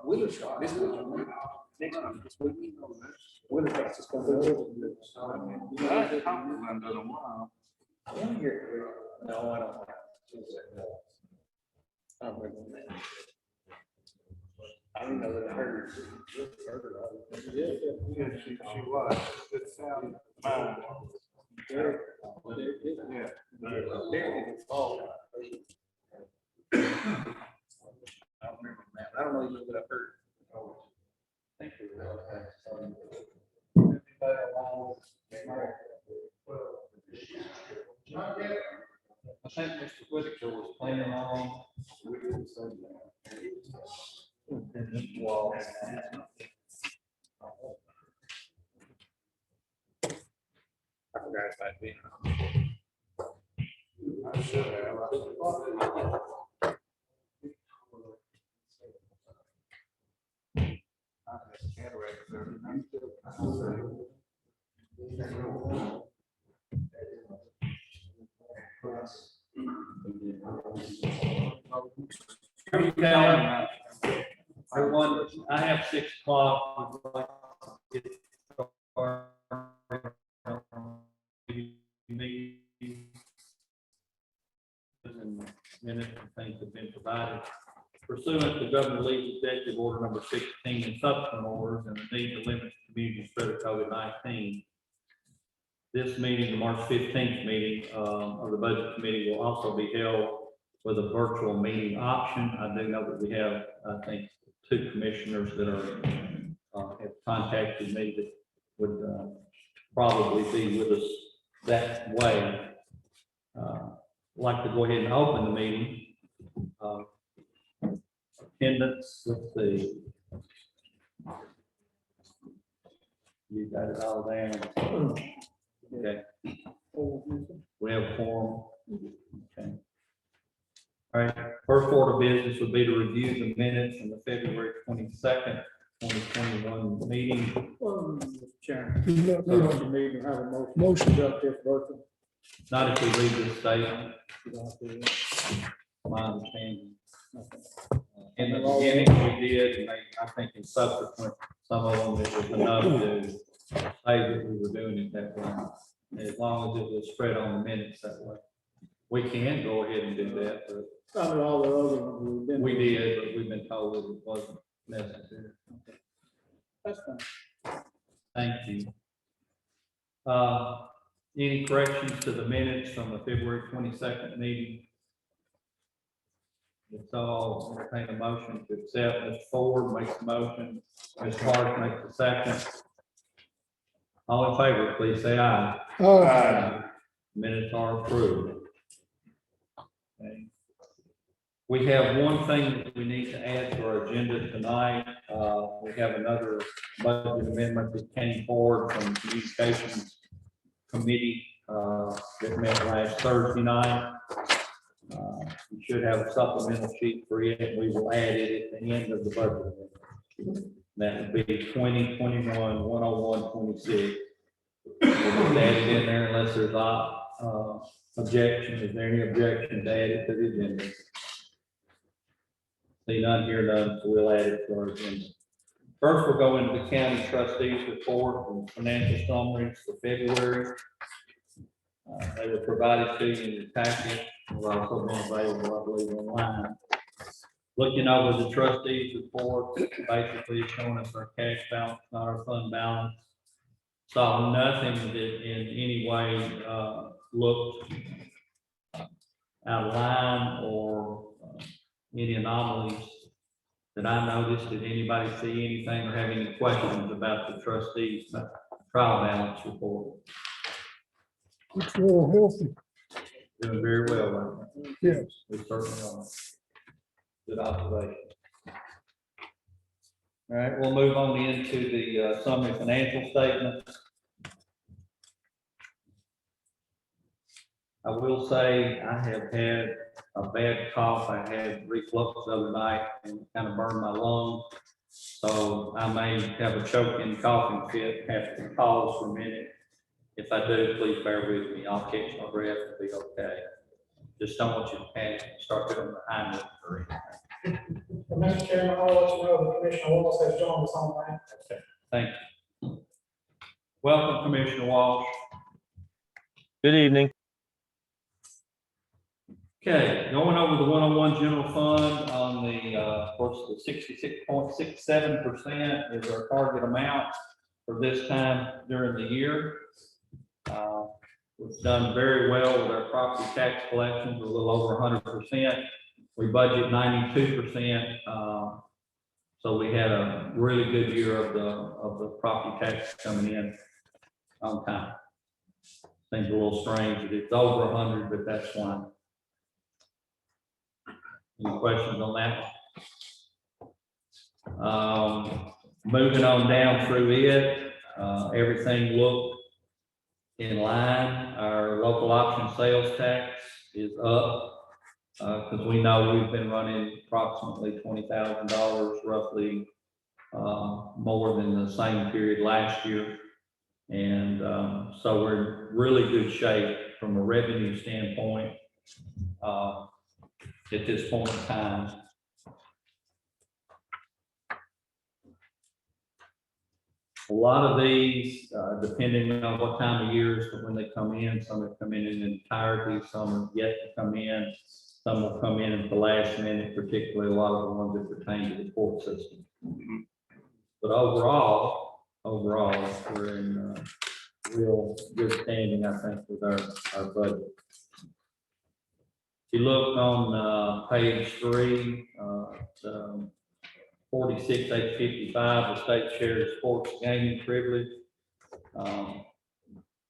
Wheeler shot this week. Next week, this week. Wheeler shot is coming up. I want to hear. No, I don't. I don't remember that. I don't know that I heard. Yeah, she was. Good sound. Mine. Yeah. I don't remember that. I don't really know what I've heard. Thank you. I think Mr. Whitaker was playing along. I forgot if I'd been. I should have. Everyone, I have 6 o'clock. We'd like to get started. And minutes and things have been provided. Pursuant to Governor Lee's Executive Order number 16 and subsequent orders and the need to limit community spread of COVID-19. This meeting, the March 15th meeting of the Budget Committee will also be held with a virtual meeting option. I do know that we have, I think, 2 commissioners that are have contacted me that would probably be with us that way. I'd like to go ahead and open the meeting. Attendance, let's see. You got it all down. Okay. We have a quorum. Okay. All right, first order of business would be to review the minutes from the February 22nd, 2021 meeting. Mr. Chairman, you don't need to meet and have a motion up there for virtual. Not if we read this statement, You don't have to do that. my understanding. Okay. In the beginning, we did, and I think in subsequent, some of them, it was enough to say that we were doing it that way. As long as it was spread on the minutes that way. We can go ahead and do that, but I mean, all the other ones we've been. we did, but we've been told that it wasn't necessary. That's fine. Thank you. Any corrections to the minutes from the February 22nd meeting? If so, I'll entertain a motion to accept. Mr. Ford makes the motion. Ms. Clark makes the second. All in favor, please say aye. Aye. Minutes are approved. Okay. We have one thing that we need to add to our agenda tonight. We have another budget amendment that came forward from Communications Committee that met last Thursday night. You should have a supplemental sheet for it, and we will add it at the end of the budget. That would be 2021-101-26. We'll just add it in there unless there's objection. Is there any objection to add it to the agenda? See none, hear none, so we'll add it to our agenda. First, we'll go into the county trustees report and financial summaries for February. They were provided to you in your packet. Will also be available, I believe, online. Looking over the trustees report, basically it's showing us our cash balance, not our fund balance. Saw nothing that in any way looked out of line or any anomalies that I noticed. Did anybody see anything or have any questions about the trustees trial balance report? It's real healthy. Doing very well right now. Yes. We certainly are. Good observation. All right, we'll move on into the summary financial statements. I will say I have had a bad cough. I had reflux the other night and kind of burned my lung. So I may have a choking coughing fit, have to pause for a minute. If I do, please bear with me. I'll catch my breath and be okay. just don't want you to panic and start doing the Heimlich or anything. Mr. Chairman, I'll let you know that Commissioner Wallace has joined us on that. Thank you. Welcome, Commissioner Walsh. Good evening. Okay, going over the 101 general fund on the, of course, the 66.67% is our target amount for this time during the year. We've done very well with our property tax collections, we're a little over 100%. We budget 92%. So we had a really good year of the property tax coming in on time. Seems a little strange that it's over 100, but that's fine. Any questions on that? Moving on down through it, everything looked in line. Our local option sales tax is up because we know we've been running approximately $20,000 roughly more than the same period last year. And so we're in really good shape from a revenue standpoint at this point in time. A lot of these, depending on what time of year, but when they come in, some have come in entirety, some are yet to come in, some will come in at the last minute, particularly a lot of the ones that pertain to the court system. But overall, we're in real good standing, I think, with our budget. If you look on page 3, 46,855, the state share of sports gaming privilege.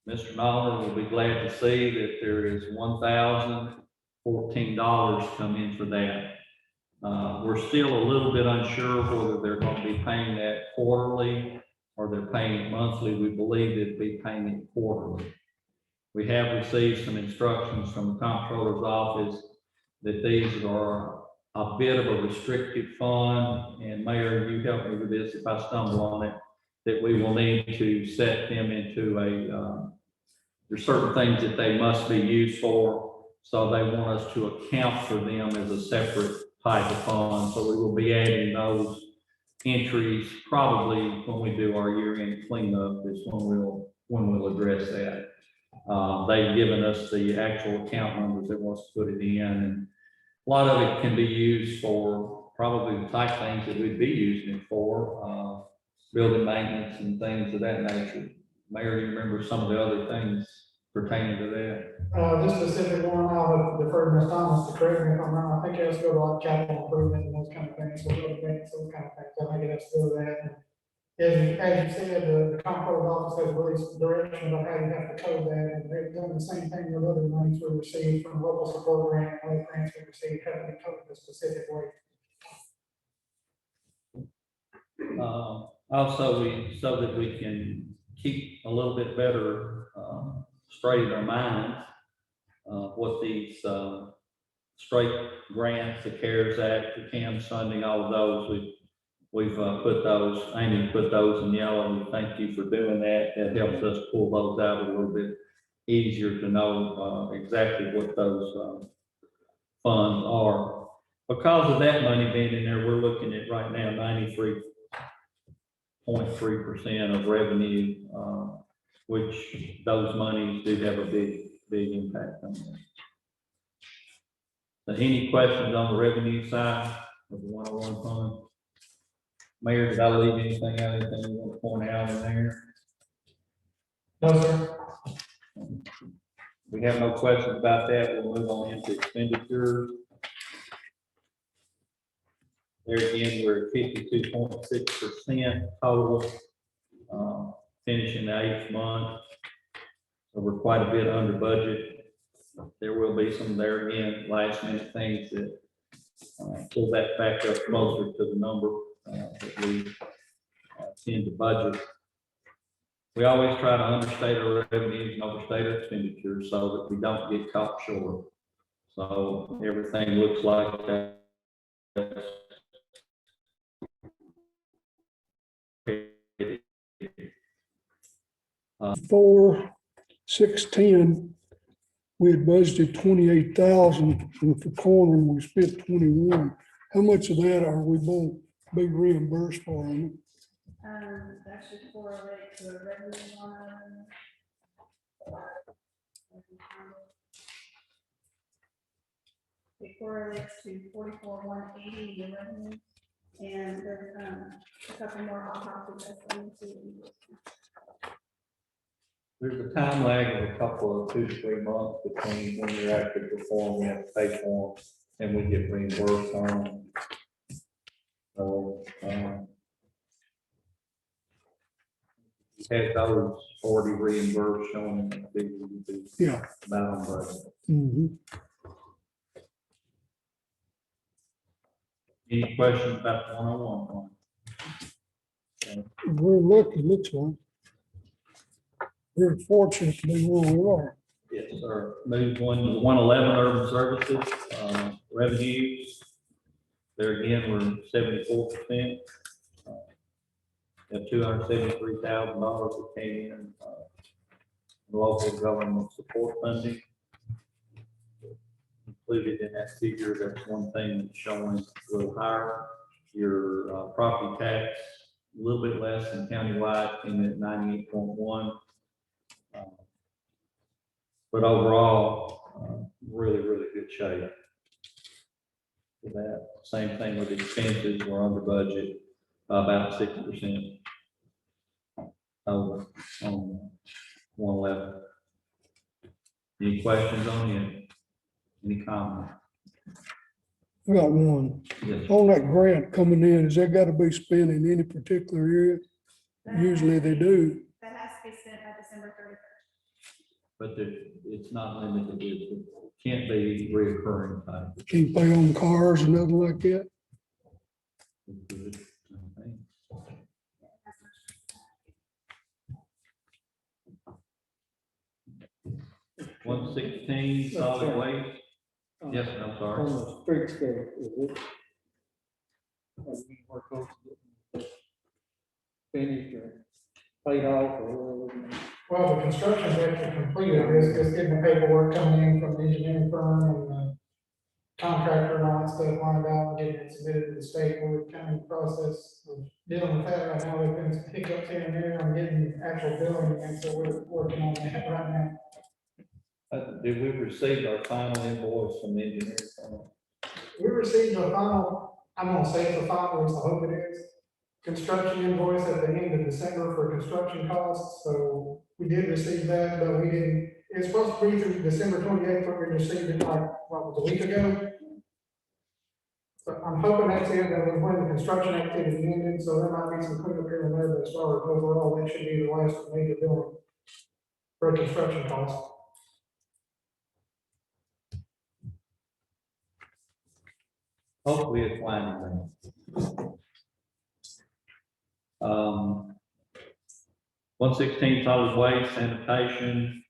Mr. Nolan will be glad to see that there is $1,014 come in for that. We're still a little bit unsure whether they're going to be paying that quarterly or they're paying it monthly. We believe they'd be paying it quarterly. We have received some instructions from the comptroller's office that these are a bit of a restricted fund, and Mayor, you help me with this if I stumble on it, that we will need to set them into there's certain things that they must be used for, so they want us to account for them as a separate type of fund. So we will be adding those entries probably when we do our year-end cleanup is when we'll address that. They've given us the actual account numbers that wants to put it in, and a lot of it can be used for probably the type things that we'd be using it for, building maintenance and things of that nature. Mayor, you remember some of the other things pertaining to that? This specific one, I'll defer to Ms. Thomas to correct me if I'm wrong. I think it has to go to like capital improvement and those kind of things, so building maintenance, those kind of things. I think it has to do with that. And as you said, the comptroller's office has released direction about how you have to code that, and they've done the same thing with other monies we received from local support grant and other grants we received, have to be coded a specific way. Also, so that we can keep a little bit better straight in our minds what these straight grants, the CARES Act, the CAMS funding, all of those, we've put those, Amy put those in yellow. We thank you for doing that. It helps us pull those out a little bit easier to know exactly what those funds are. Because of that money being in there, we're looking at right now 93.3% of revenue, which those monies do have a big impact on that. So any questions on the revenue side of the 101 fund? Mayor, did I leave anything out, anything you want to point out in there? No, sir. We have no questions about that. We'll move on into expenditures. There again, we're at 52.6% total, finishing the 8th month. So we're quite a bit under budget. There will be some there again, last minute things that pull that back up closer to the number that we tend to budget. We always try to understate our revenues and overstate our expenditures so that we don't get caught short. So everything looks like that. For 610, we had budgeted 28,000 for corner and we spent 21. How much of that are we going to be reimbursed for? That should correlate to a revenue line. It correlates to 44,180 in revenue, and there's a couple more autopsies that's going to. There's a time lag of a couple of 2 to 3 months between when you're actually performing, we have to pay for them, and we get reimbursed on them. So, had those already reimbursed, showing that they would be Yeah. about on budget. Mhm. Any questions about the 101 one? We're lucky, looks like. We're fortunate to be where we are. Yes, sir. Move on to 111 urban services, revenues. There again, we're 74%. Have $273,000 that came in, local government support funding. Included in that figure, that's one thing that's showing a little higher. Your property tax, a little bit less than countywide, came in at 98.1. But overall, really good shape. For that, same thing with expenses, we're under budget by about 60%. Over on 111. Any questions on it? Any comment? I got one. Yes. On that grant coming in, has that got to be spent in any particular area? Usually they do. That has to be spent by December 31st. But it's not limited, it can't be reoccurring type. Can't pay on cars and nothing like that. Good, I think. 116 solid waste. Yes, I'm sorry. On the street scale, is it? We're close to getting finished or paid off or whatever. Well, the construction's actually completed, it's just getting the paperwork coming in from the engineering firm and the contractor and all that stuff lined out, and getting it submitted to the state. We're kind of in the process of dealing with that right now. There's been some hiccups here and there on getting actual billing, and so we're working on that right now. Did we receive our final invoice from the engineering firm? We received a final, I'm gonna say it's a final, at least I hope it is, construction invoice at the end of December for construction costs, so we did receive that, but we didn't, it's supposed to be through December 28th, but we received it like, what was a week ago? So I'm hoping that's it, that was when the construction activity ended, so there might be some cleanup here and there, but as far as overall, that should be the last major bill for construction costs. Hopefully it's winding down. 116 solid waste, sanitation,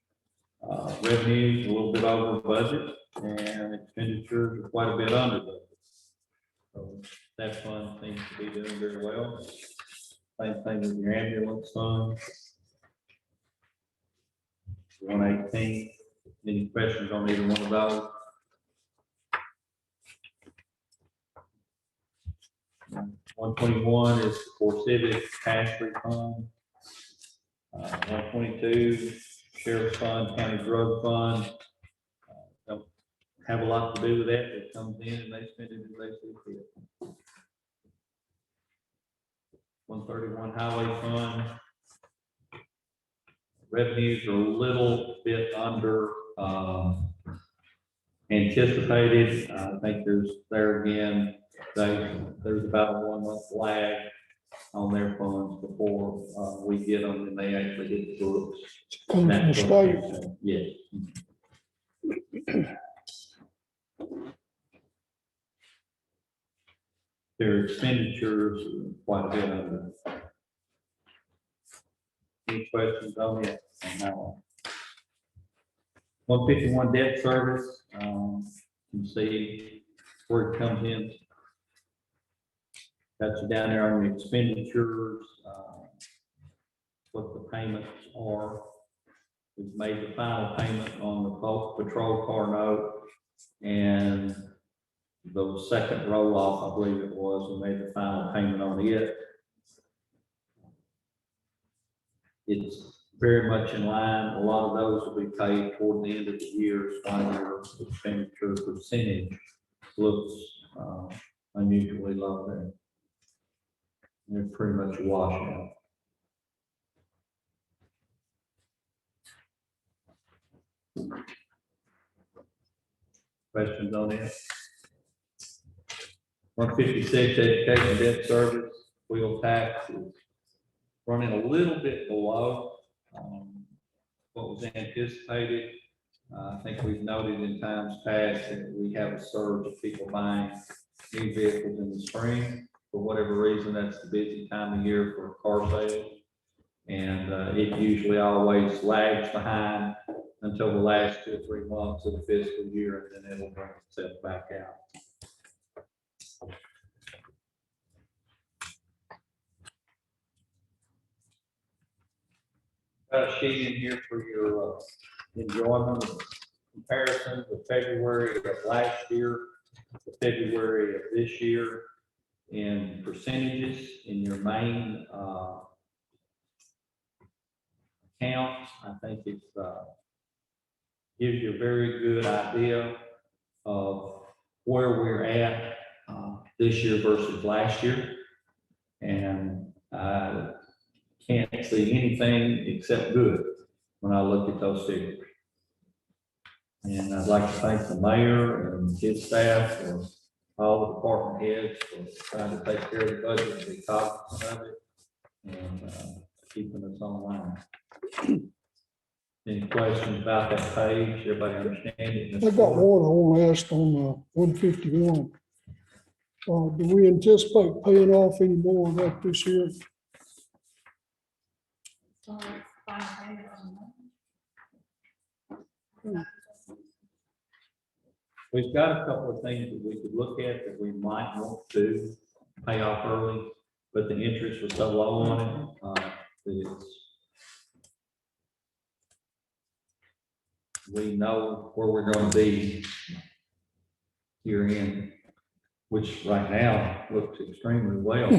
revenues a little bit over budget, and expenditures are quite a bit under budget. So that fund seems to be doing very well. Same thing with your ambulance fund. 118. Any questions on either one of those? 121 is for civic cash refund. 122 sheriff's fund, county drug fund. Don't have a lot to do with that. It comes in and they spend it as they see fit. 131 highway fund. Revenues are a little bit under anticipated. I think there again, there's about a 1 month lag on their funds before we get them and they actually hit the books. Comes from the state. Yes. Their expenditures are quite a bit under. Any questions on that? On that one? 151 debt service, you can see where it comes in. Got you down there on the expenditures, what the payments are. We've made the final payment on the boat patrol car note, and the second roll-off, I believe it was, we made the final payment on it. It's very much in line. A lot of those will be paid toward the end of the year, so your expenditure percentage looks unusually low there. They're pretty much a washout. Questions on it? 156, education debt service, wheel tax is running a little bit below what was anticipated. I think we've noted in times past that we have a surge of people buying new vehicles in the spring. For whatever reason, that's the busy time of year for car sales. And it usually always lags behind until the last 2 or 3 months of the fiscal year, and then it'll bring itself back out. Got a sheet in here for your enjoyment comparisons of February of last year to February of this year in percentages in your main accounts. I think it gives you a very good idea of where we're at this year versus last year. And I can't see anything except good when I look at those figures. And I'd like to thank the mayor and his staff and all the department heads for trying to take care of the budget and be cognizant of it and keeping us online. Any questions about that page? Everybody understand it? I got one I want to ask on 151. Do we anticipate paying off any more of that this year? So it's final payment on that. We've got a couple of things that we could look at that we might want to pay off early, but the interest was so low on it that we know where we're going to be year in, which right now looks extremely well.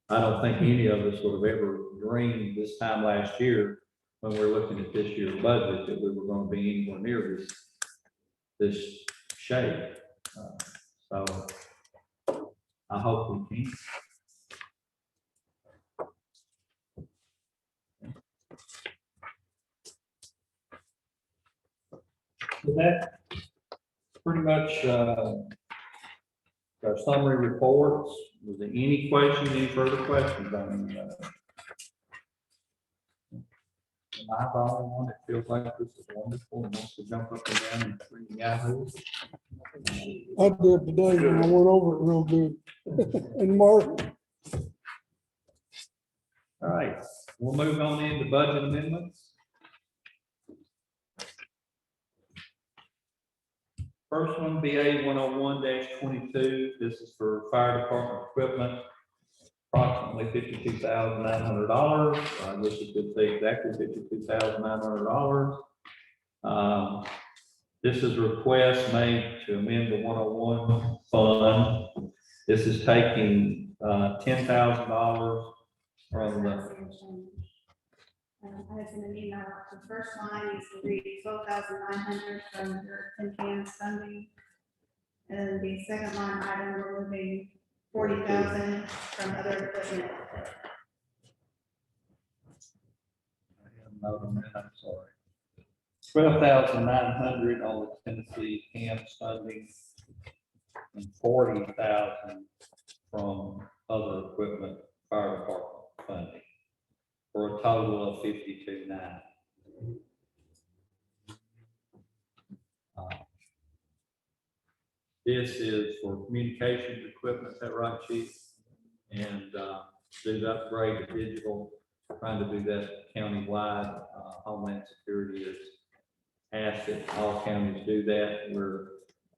I don't think any of us would have ever dreamed this time last year when we're looking at this year's budget that we were going to be anywhere near this shape. So I hope we can. So that pretty much our summary reports. Was there any questions, any further questions on that? Am I the only one that feels like this is wonderful and wants to jump up and down and scream Yahoo? I did today when I went over it real good. And Mark, All right, we'll move on into budget amendments. First one, BA 101-22. This is for fire department equipment, approximately $52,900. I guess you could say exactly $52,900. This is a request made to amend the 101 fund. This is taking $10,000 from the. I have an email. The first line is to read 12,900 from your enhanced funding. And the second line item, we're moving 40,000 from other equipment. I'm sorry. 12,900 on the Tennessee camps funding and 40,000 from other equipment fire department funding for a total of 52,900. This is for communications equipment, is that right, Chief? And do the upgrade to digital, trying to do that countywide. Homeland Security has asked that all counties do that. We're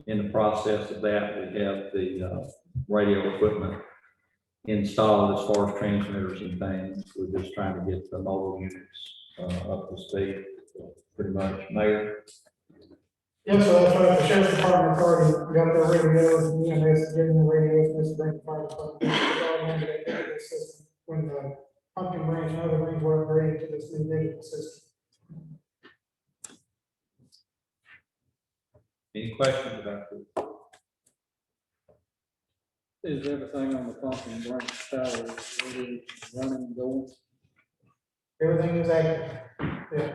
in the process of that. We have the radio equipment installed as far as transmitters and things. We're just trying to get the mobile units up to speed. pretty much, Mayor. Yes, so that's right, the sheriff's department's already got their radios, and EMS is getting the radios, and this is bringing fire department. It's all under that digital system. When the pumpkin range and other things were upgraded to this new digital system. Any questions about this? Is everything on the pumping branch tower really running and going? Everything is active. Yeah.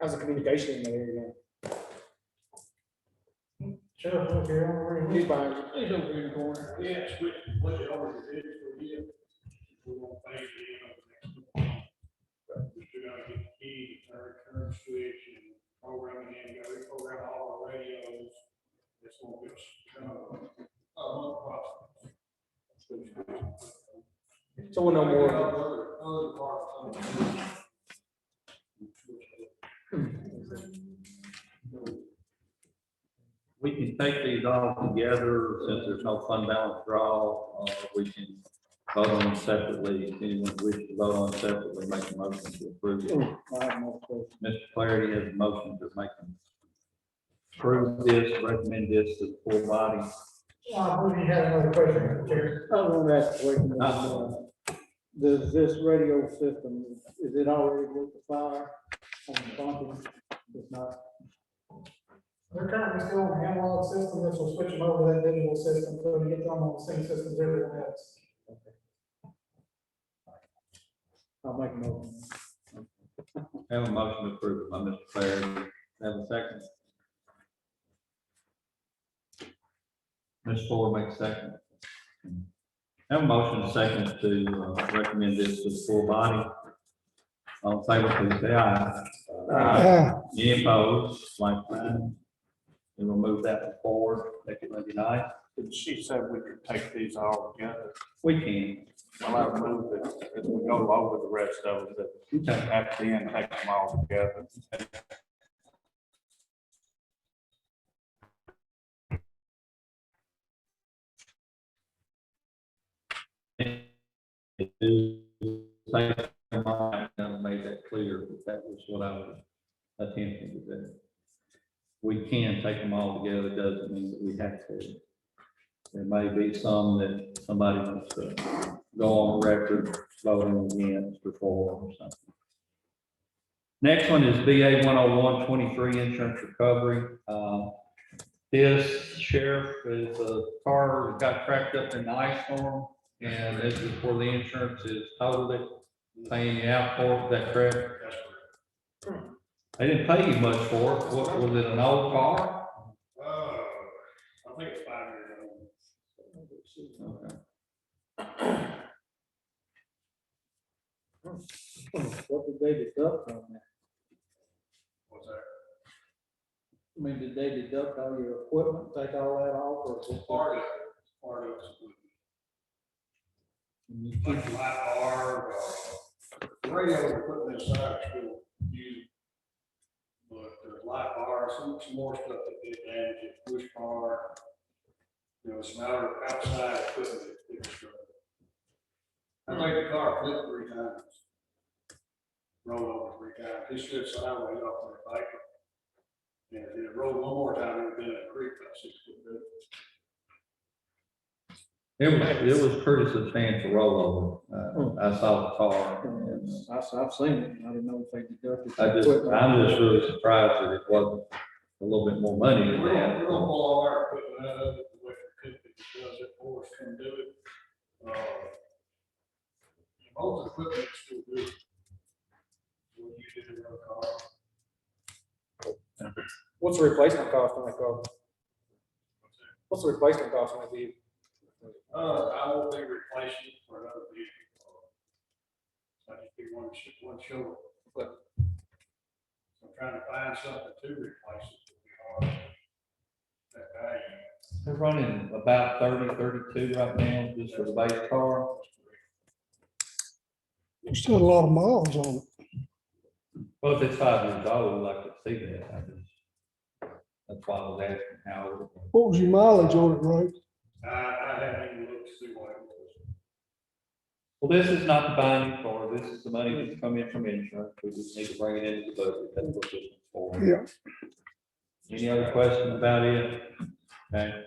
How's the communication in that area? Sheriff, look here, He's behind He's over in the corner. Yes, what it already did for you. We won't pay the, but we still gotta get the key, turn switch and programming in, go reprogram all our radios. This won't be a month process. So we'll know more. Other parts. We can take these all together, since there's no fund balance draw, we can vote on them separately. If anyone wishes to vote on separately, make a motion to approve it. I have no question. Mr. Clarity has a motion to make them approve this, recommend this to the full body. I believe you had another question, Mr. Chair. I want to ask a question. Does this radio system, is it already with the fire on the pumping? It's not. They're currently still on the analog system, this will switch them over to that digital system, so to get them on the same system as everyone else. I'll make a motion. Have a motion to approve by Mr. Clarity. Have a second. Ms. Ford makes a second. Have a motion and second to recommend this to the full body. All in favor, please say aye. Any opposed, like sign. And we'll move that forward, make it Monday night. She said we could take these all together. We can. Well, I move it as we go over the rest of it, that at the end, take them all together. I made that clear, that was what I was attempting to do. We can take them all together, doesn't mean that we have to. There may be some that somebody wants to go on record voting against or for or something. Next one is BA 101-23 insurance recovery. This sheriff is a car that got cracked up in the ice storm, and this is where the insurance is totally paying you out for it. Is that correct? That's correct. They didn't pay you much for it. What was it, an old car? I think it's 5 years old. Okay. What did they deduct from that? What's that? I mean, did they deduct all your equipment, take all that off, or? is it- Part of it. Like the light bar, the radio equipment inside is still used. But the light bar, some more stuff that did damage it, push bar, some outside equipment that did destroy it. I think the car flipped 3 times. Rolled over 3 times. He stood sideways off the bike. And if it rolled one more time, it would have been a creek about 6 foot deep. It was pretty substantial rollover. I saw the car. And, I've seen it, I didn't know if they deducted. I'm just really surprised that it wasn't a little bit more money than We're that. gonna pull all our equipment out of it, the way it could be, because it force can do it. Both equipment is still good. When you did it in a car. What's the replacement cost on that car? What's the replacement cost on that vehicle? I won't be replacing it for another vehicle. I just be one show. But I'm trying to find something to replace it. Would be hard. That value. They're running about 30, 32 right now, just for the base car. There's still a lot of miles on it. Well, if it's 5 years old, we'd like to see that. That's why I was asking how. What was your mileage on it, Ray? I haven't even looked to see what it was. Well, this is not the binding for, this is the money that's coming in from insurance, we just need to bring it into the budget, that's what this is for. Yeah, Any other questions about it? Okay.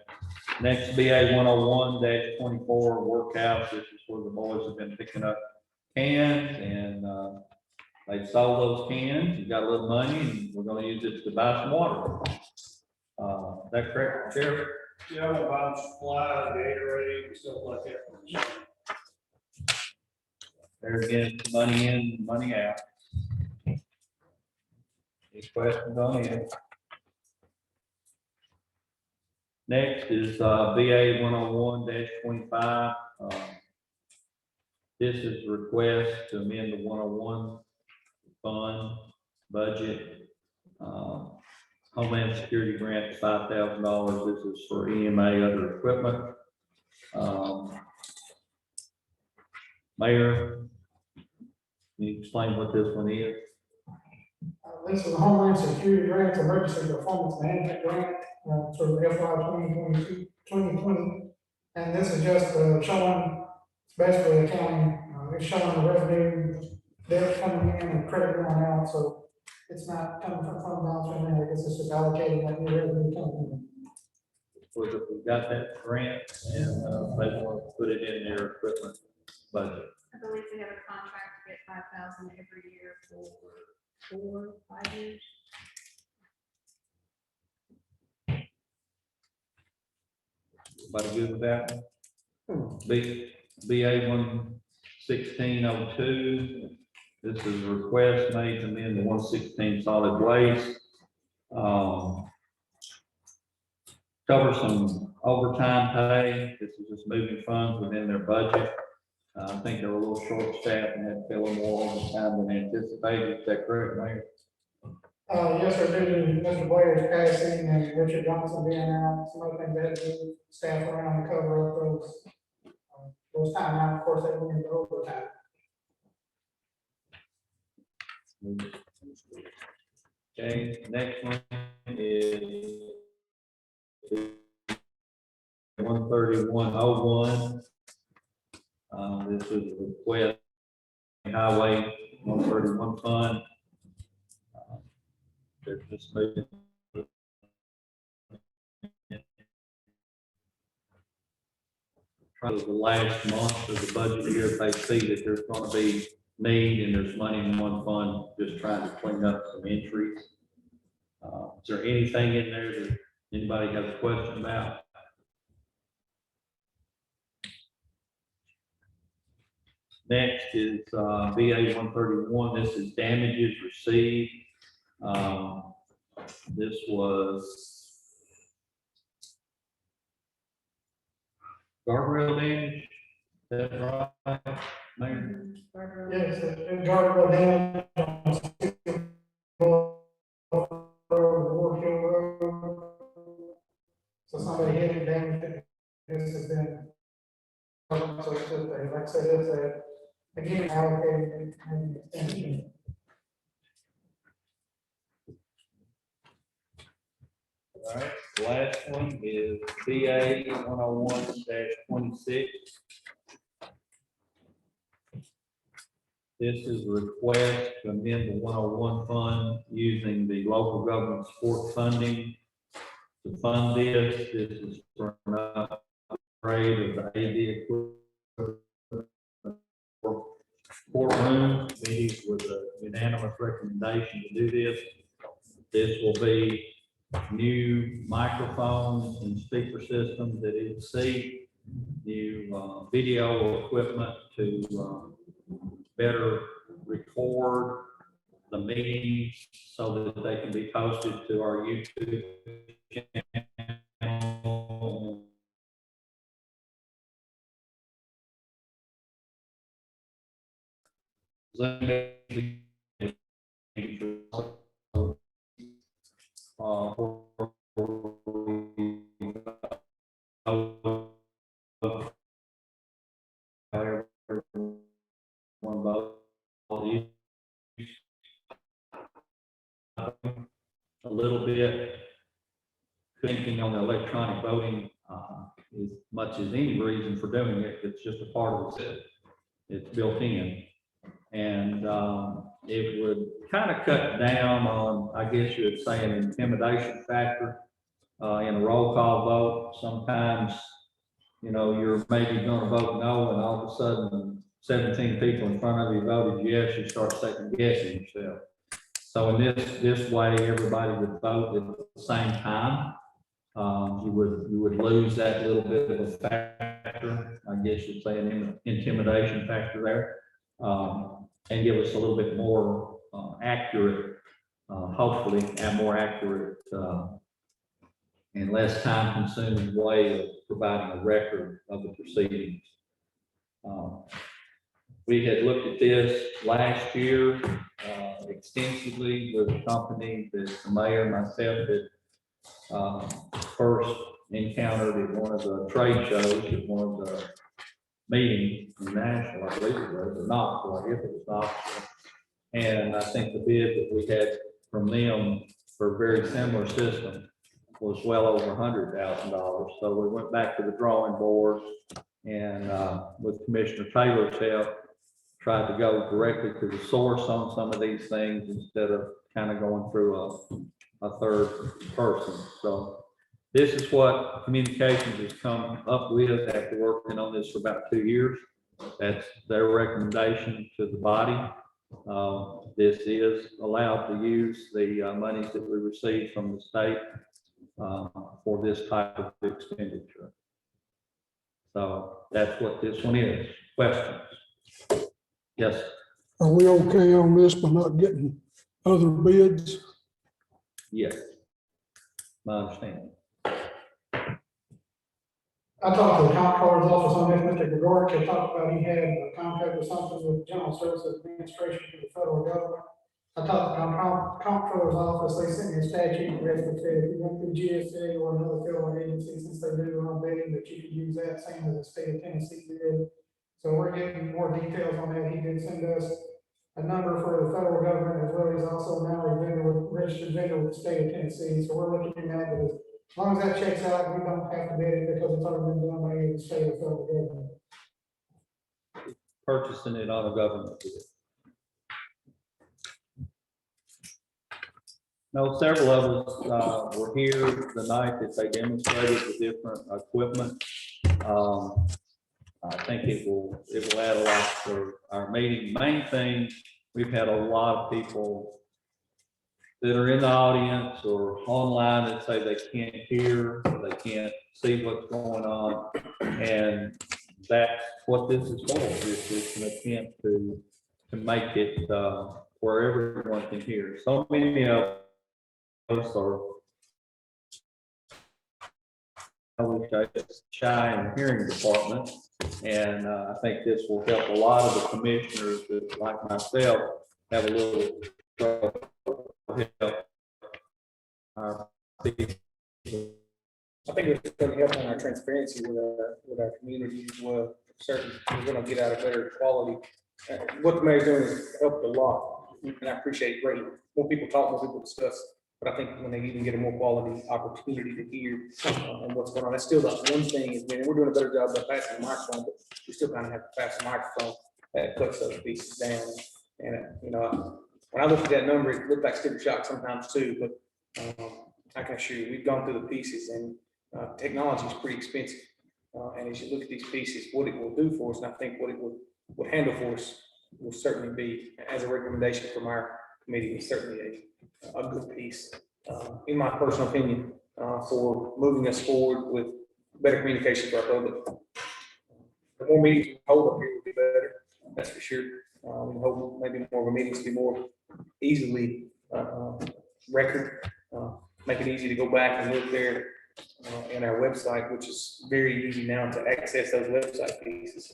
Next, BA 101-24 workhouse, this is where the boys have been picking up cans, and, they sold those cans, you got a little money, and we're gonna use it to buy some water. Is that correct, Sheriff? Yeah, I'm about supplies, Gatorade, and stuff like that. There again, money in, money out. Any questions on it? Next is BA 101-25. This is a request to amend the 101 fund budget. Homeland Security grant, $5,000. This is for EMA other equipment. Mayor, can you explain what this one is? This is a Homeland Security Grant, Emergency Performance Management Grant, for FY 2020. And this is just showing, it's basically accounting, it's showing the revenue, debt coming in and credit going out, so it's not coming from fund balance right now, I guess it's just allocating that new revenue coming in. We got that grant, and they want to put it in their equipment budget. I believe we have a contract to get 5,000 every year for 5 years. Everybody good with that? BA 11602. This is a request made to amend the 116 solid waste. Cover some overtime pay. This is just moving funds within their budget. I think they're a little short staffed and had to pay a little more overtime than anticipated. Is that correct, Mayor? Yes, sir, due to Mr. Blair's passing and Richard Johnson being out, some other things that do staff around to cover up those time out, of course, they will need overtime. Okay, next one is 13101. This is a request Highway 131 fund. They're just moving. Probably the last month of the budget year, if they see that there's going to be need and there's money in one fund, just trying to clean up some entries. Is there anything in there that anybody has a question about? Next is BA 131. This is damages received. This was guardrail damage. Is that right, Mayor? Yes, and guardrail damage on so somebody hit it, damaged it. This has been, so it's just, like I said, it's again, allocated and extension. All right, the last one is BA 101-26. This is a request to amend the 101 fund using the local government support funding to fund this. This is for an upgrade of the AD courtroom. Committee with a unanimous recommendation to do this. This will be new microphones and speaker systems that it see, new video equipment to better record the meetings so that they can be posted to our YouTube channel. A little bit thinking on the electronic voting as much as any reason for doing it. It's just a part of the system. It's built in. And it would kind of cut down on, I guess you would say, an intimidation factor in a roll call vote. Sometimes, you know, you're maybe going to vote no, and all of a sudden 17 people in front of you voted yes, you start second guessing yourself. So in this way, everybody would vote at the same time. You would lose that little bit of a factor, I guess you'd say an intimidation factor there, and give us a little bit more accurate, hopefully a more accurate and less time consuming way of providing a record of the proceedings. We had looked at this last year extensively with a company that the mayor and myself had first encountered at one of the trade shows, at one of the meetings in Nashville, I believe it was, or not, I guess it was not. And I think the bid that we had from them for a very similar system was well over $100,000. So we went back to the drawing board and with Commissioner Taylor's help, tried to go directly to the source on some of these things instead of kind of going through a third person. So this is what communications has come up with after working on this for about 2 years. That's their recommendation to the body. This is allowed to use the monies that we receive from the state for this type of expenditure. So that's what this one is. Questions? Yes. Are we okay on this by not getting other bids? Yes. My understanding. I talked to the comptroller's office on this, Mr. Gregoric had talked about he had a contract or something with General Services Administration for the federal government. I talked to the comptroller's office, they sent me a statute, the rest of it, if you went through GSA or another federal agency, since they do their own bidding, that you could use that, same as the state of Tennessee did. So we're getting more details on that. He did send us a number for the federal government, as well as also now a vendor with registered vendor with the state of Tennessee. So we're looking at that, but as long as that checks out, we don't have to bid it because it's already been done by the state or federal government. Purchasing it on a government bid. No, several of us were here the night that they demonstrated the different equipment. I think it will add a lot for our meeting. Main thing, we've had a lot of people that are in the audience or online that say they can't hear, they can't see what's going on. And that's what this is for. It's an attempt to make it where everyone can hear. So many of us are shy in the hearing department. And I think this will help a lot of the commissioners that, like myself, have a little trouble help our people. I think it's going to help on our transparency with our community as well. Certainly, we're going to get out a better quality. What the mayor's doing has helped a lot, and I appreciate it greatly. More people talk, more people discuss. But I think when they even get a more quality opportunity to hear and what's going on, that's still the one thing is, man, we're doing a better job of passing the microphone, but we still kind of have to pass the microphone that puts those pieces down. And, you know, when I looked at that number, it looked like sticker shock sometimes too, but I can assure you, we've gone through the pieces and technology is pretty expensive. And as you look at these pieces, what it will do for us, and I think what it would handle for us will certainly be, as a recommendation from our committee, is certainly a good piece, in my personal opinion, for moving us forward with better communication for our public. The more meetings we hold up here will be better, that's for sure. We hope maybe more of our meetings to be more easily record, make it easy to go back and look there in our website, which is very easy now to access those website pieces.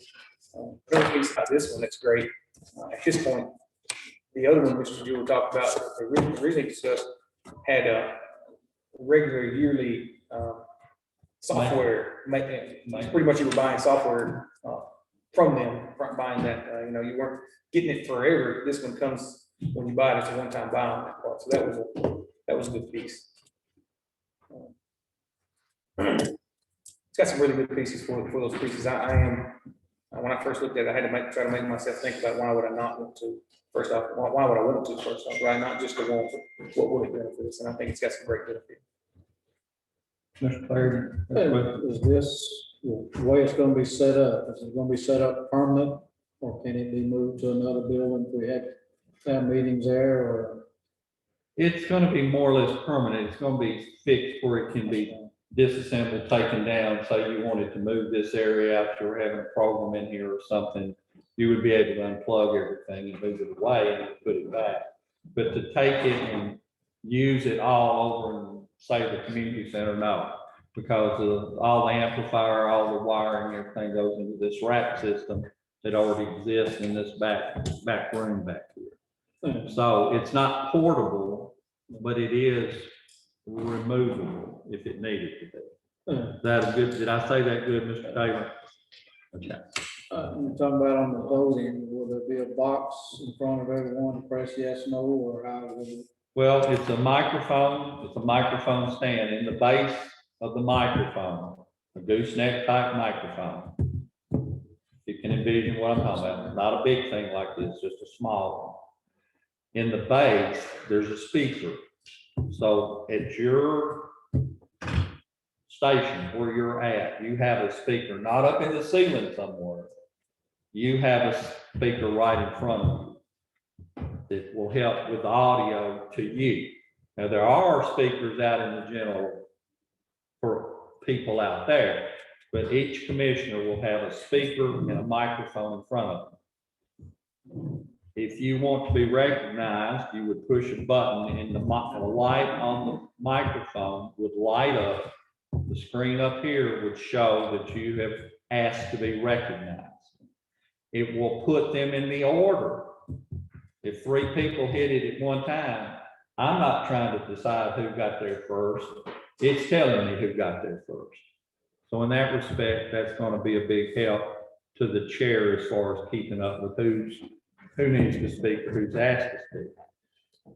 Another piece like this one that's great. At this point, the other one, Mr. Jewell talked about, the originally discussed, had a regular yearly software maintenance. Pretty much you were buying software from them, buying that, you know, you weren't getting it forever. This one comes when you buy it, it's a one-time buy on that part. So that was a good piece. It's got some really good pieces for those pieces. I When I first looked at it, I had to try to make myself think about why would I not want to, first off, why would I want to first off, right? Not just the one, but what would it benefit us? And I think it's got some great benefit. Mr. Clarence? Is this, the way it's gonna be set up, is it gonna be set up permanent? Or can it be moved to another building if we have meetings there, or? It's gonna be more or less permanent. It's gonna be fixed where it can be disassembled, taken down. Say you wanted to move this area out, you were having a program in here or something, you would be able to unplug everything and move it away and then put it back. But to take it and use it all over and say the community center, no. Because of all the amplifier, all the wiring, everything goes into this rack system that already exists in this back room back here. So it's not portable, but it is removable if it needed to be. Is that a good, did I say that good, Mr. Taylor? Okay. You're talking about on the voting, will there be a box in front of everyone to press yes, no, or how will it? Well, it's a microphone stand in the base of the microphone, a gooseneck type microphone. You can envision what I'm talking about. Not a big thing like this, just a small one. In the base, there's a speaker. So at your station where you're at, you have a speaker, not up in the ceiling somewhere. You have a speaker right in front of you that will help with the audio to you. Now, there are speakers out in the general for people out there, but each commissioner will have a speaker and a microphone in front of them. If you want to be recognized, you would push a button and the light on the microphone would light up. The screen up here would show that you have asked to be recognized. It will put them in the order. If 3 people hit it at one time, I'm not trying to decide who got there first. It's telling me who got there first. So in that respect, that's going to be a big help to the chair as far as keeping up with who needs to speak or who's asked to speak.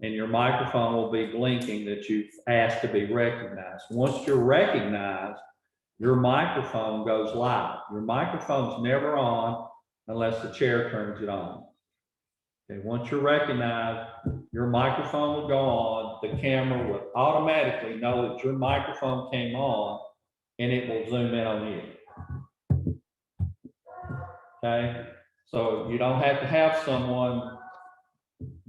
And your microphone will be blinking that you've asked to be recognized. Once you're recognized, your microphone goes live. Your microphone's never on unless the chair turns it on. Okay, once you're recognized, your microphone will go on. The camera will automatically know that your microphone came on and it will zoom in on you. Okay, so you don't have to have someone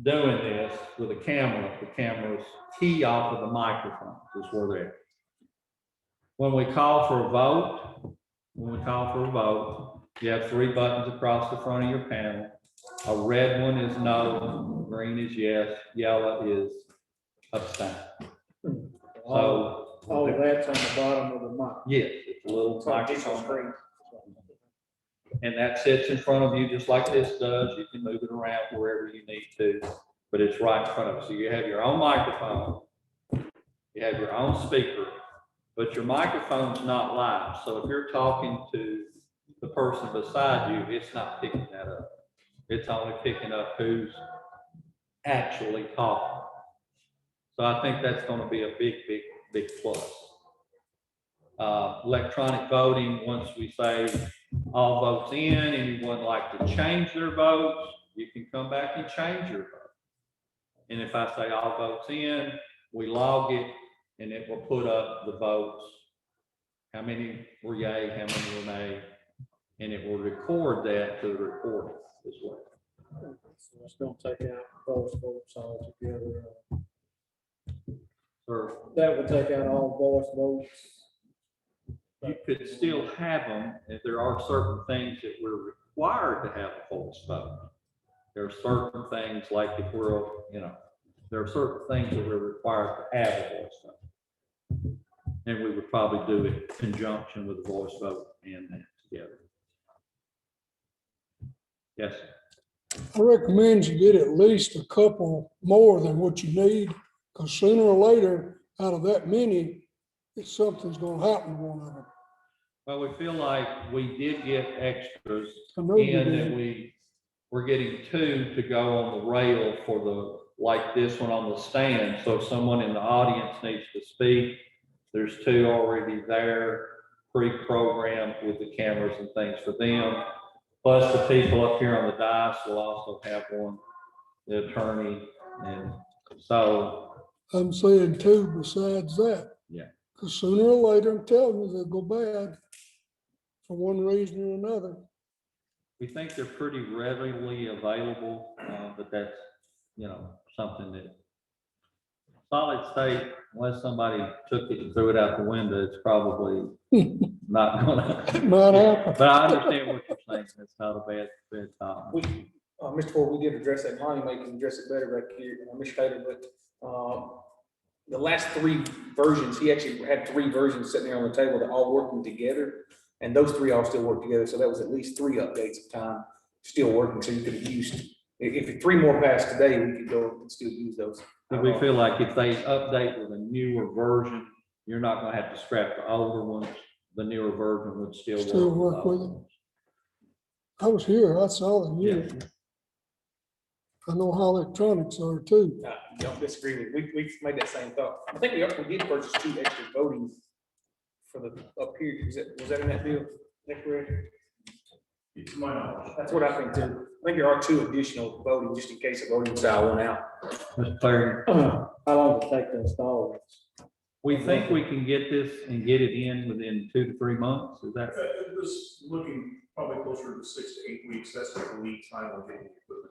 doing this with a camera. The camera's key off of the microphone is where they're at. When we call for a vote, you have 3 buttons across the front of your panel. A red one is no, green is yes, yellow is abstain. So all of that's on the bottom of the mic. yes, it's a little microphone screen. And that sits in front of you just like this does. You can move it around wherever you need to, but it's right in front of you. So you have your own microphone, you have your own speaker, but your microphone's not live. So if you're talking to the person beside you, it's not picking that up. It's only picking up who's actually talking. So I think that's going to be a big plus. Electronic voting, once we say all votes in, anyone like to change their votes, you can come back and change your vote. And if I say all votes in, we log it and it will put up the votes. How many were yay, how many were nay, and it will record that to the recorder as well. So it's gonna take out those votes altogether. Or That would take out all voice votes. you could still have them if there are certain things that we're required to have a voice vote. There are certain things like if we're, there are certain things that we're required to have a voice vote. And we would probably do it in conjunction with the voice vote and that together. Yes. I recommend you get at least a couple more than what you need, because sooner or later, out of that many, something's gonna happen to one of them. Well, we feel like we did get extras I know you in that did. we're getting 2 to go on the rail for the, like this one on the stand. So if someone in the audience needs to speak, there's 2 already there, pre-programmed with the cameras and things for them. Plus the people up here on the dais will also have one, the attorney, and so, I'm saying too, besides that. Yeah. Because sooner or later, I'm telling you, they'll go bad for one reason or another. we think they're pretty readily available, but that's, something that solid state, unless somebody took it and threw it out the window, it's probably not gonna. Might happen. But I understand what you're saying. It's not a bad thought. Mr. Ford, we did address that, Lonnie may can address it better back here, Mr. Taylor, but, the last 3 versions, he actually had 3 versions sitting there on the table that all working together, and those 3 all still work together, so that was at least 3 updates of time still working, so you could have used, if 3 more passed today, we could go and still use those. But we feel like if they update with a newer version, you're not gonna have to scrap the older ones. The newer version would still work with them. I was here, I saw them, Yeah. yeah. I know how electronics are too. Don't disagree with, we've made that same thought. I think we did purchase 2 extra voting for the up here. Was that in that deal? Is that correct? To my knowledge. That's what I think too. I think there are 2 additional voting, just in case a voting style went out. Mr. Clary, How long does it take to install it? we think we can get this and get it in within 2 to 3 months. Is that? It was looking probably closer to 6 to 8 weeks. That's what the lead time on getting the equipment.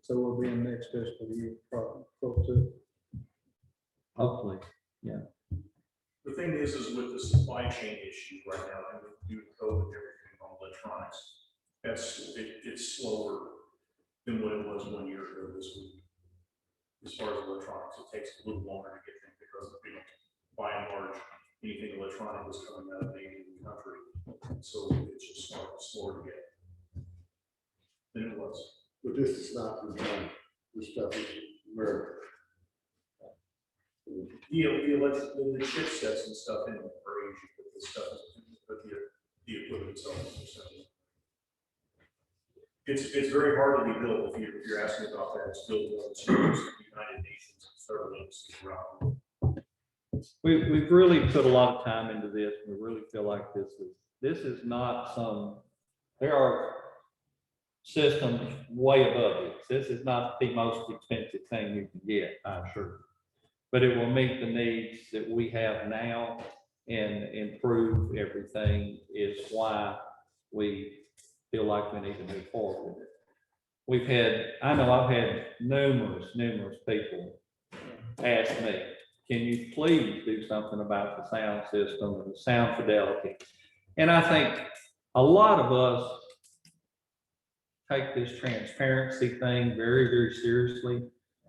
So we'll be in next fiscal year, probably, close to. Hopefully. The thing is with the supply chain issue right now, and due to COVID and everything on electronics, it's slower than what it was 1 year ago this week. As far as electronics, it takes a little longer to get things because by and large, anything electronic is coming out of the Asian country. So it's just slower to get than it was. But this is not from China. This stuff is America. The chipsets and stuff in are Asian, but the stuff, but the equipment itself is Asian. It's very hard to be built. If you're asking about that, it's built on the United Nations and several agencies around. We've really put a lot of time into this. We really feel like this is not there are systems way above this. This is not the most expensive thing you can get, I'm sure. But it will meet the needs that we have now and improve everything is why we feel like we need to move forward with it. I know I've had numerous people ask me, can you please do something about the sound system and the sound fidelity? And I think a lot of us take this transparency thing very, very seriously.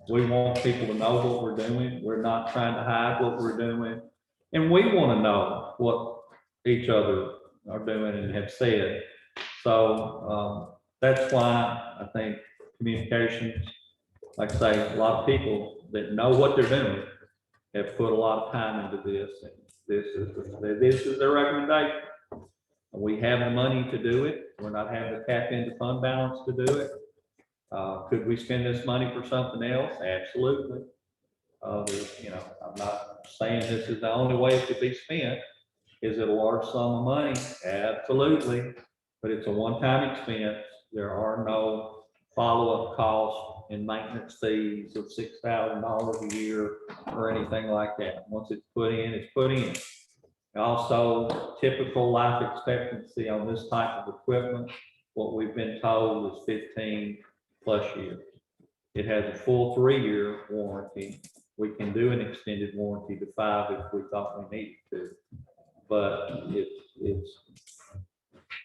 We want people to know what we're doing. We're not trying to hide what we're doing. And we want to know what each other are doing and have said. So that's why I think communications, like I say, a lot of people that know what they're doing have put a lot of time into this. And this is their recommendation. We have the money to do it. We're not having to tap into fund balance to do it. Could we spend this money for something else? Absolutely. I'm not saying this is the only way it could be spent. Is it a large sum of money? Absolutely. But it's a one-time expense. There are no follow-up costs and maintenance fees of $6,000 a year or anything like that. Once it's put in, it's put in. Also, typical life expectancy on this type of equipment, what we've been told is 15 plus years. It has a full 3-year warranty. We can do an extended warranty to 5 if we thought we needed to. But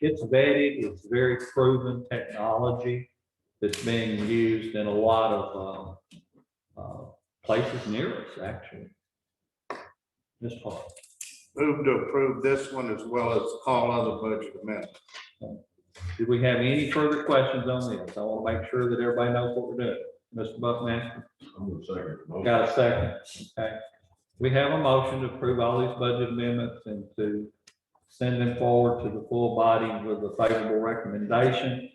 it's vetted, it's very proven technology that's being used in a lot of places near us, actually. This part. Move to approve this one as well as all other budget amendments. Do we have any further questions on this? I want to make sure that everybody knows what we're doing. Mr. Buckmaster? I'm going to second. Got a second? Okay. We have a motion to approve all these budget amendments and to send them forward to the full body with a favorable recommendation.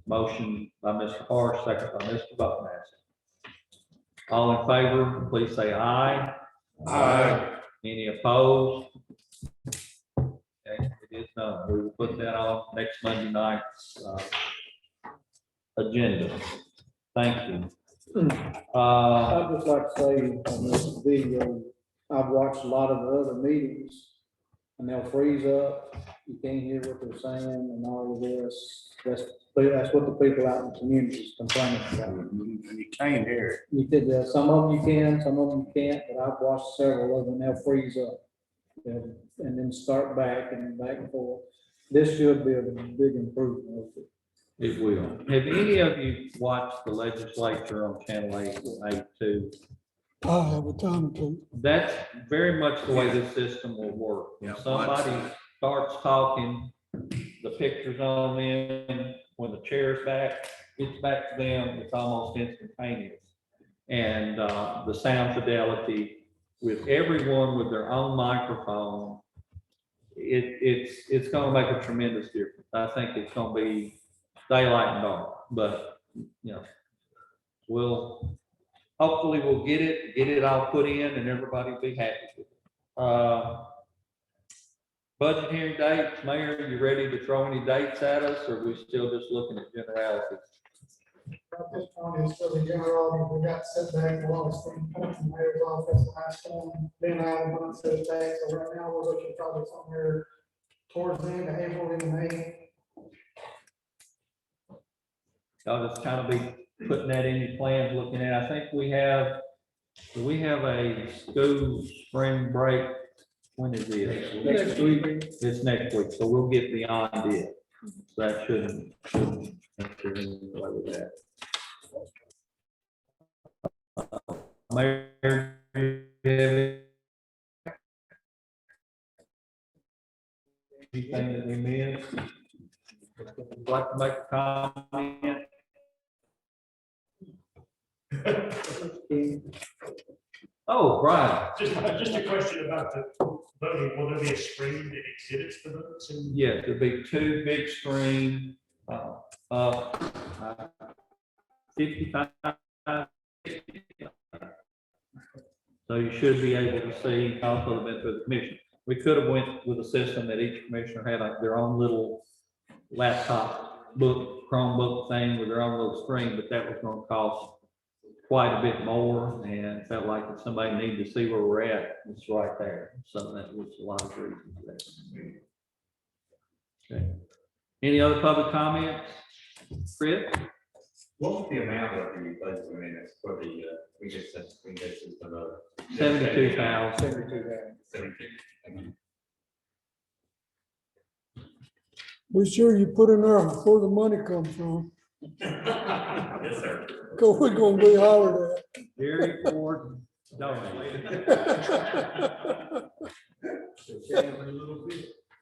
Motion by Mr. Harsh, second by Mr. Buckmaster. All in favor, please say aye. Aye. Any opposed? Okay, it is done. we will put that on next Monday night's, agenda. Thank you. I'd just like to say on this video, I've watched a lot of the other meetings and they'll freeze up. You can't hear what they're saying and all of this. That's what the people out in the community is complaining about. And you can't hear it. You could, some of them you can, some of them you can't, but I've watched several of them, they'll freeze up. And then start back and back and forth. This should be a big improvement. It will. Have any of you watched the legislature on Channel 882? I have a time to. That's very much the way this system will work. When somebody starts talking, the picture's on them, when the chair's back, it's back to them, it's almost instantaneous. And the sound fidelity with everyone with their own microphone, it's gonna make a tremendous difference. I think it's gonna be daylight and dark, but, you know, hopefully we'll get it all put in and everybody will be happy with it. Budget hearing dates, Mayor, you ready to throw any dates at us, or are we still just looking at generalities? At this point, it's really general, we got setback, a lot of things coming from the mayor's office last one, then I have one setback, so right now we're looking probably somewhere towards the end of April into May. Y'all just kind of be putting that in your plans, looking at, I think we have a school spring break. When is it? Next week. It's next week, so we'll get beyond it. That shouldn't interfere with that. Mayor, anything that we missed? Would you like to make a comment? Oh, Brian. Just a question about the voting. Will there be a screen that exhibits the votes? Yes, there'll be two big screens, 55. So you should be able to see also the benefit of the commission. We could have went with a system that each commissioner had like their own little laptop book, Chromebook thing with their own little screen, but that was going to cost quite a bit more, and felt like if somebody needed to see where we're at, it's right there. So that was a lot of reasons for that. Okay. Any other public comments? Chris? What was the amount of the budget minutes for the, we just system of? 72,000. 72. Be sure you put in there before the money comes from, Yes, sir. because we're gonna be hollered at. Very important. Donate.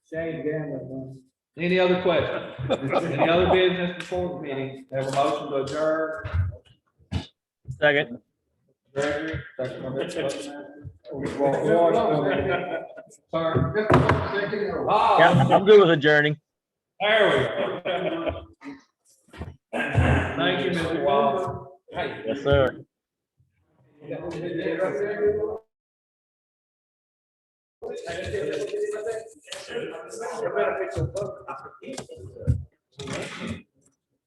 Shane Gambling, man. Any other questions? Any other business before the meeting? Have a motion to adjourn. Second. Gregory, second by Mr. Yeah, I'm good with adjourning. There we go. Thank you, Mr. Wall. Yes, sir. Yeah.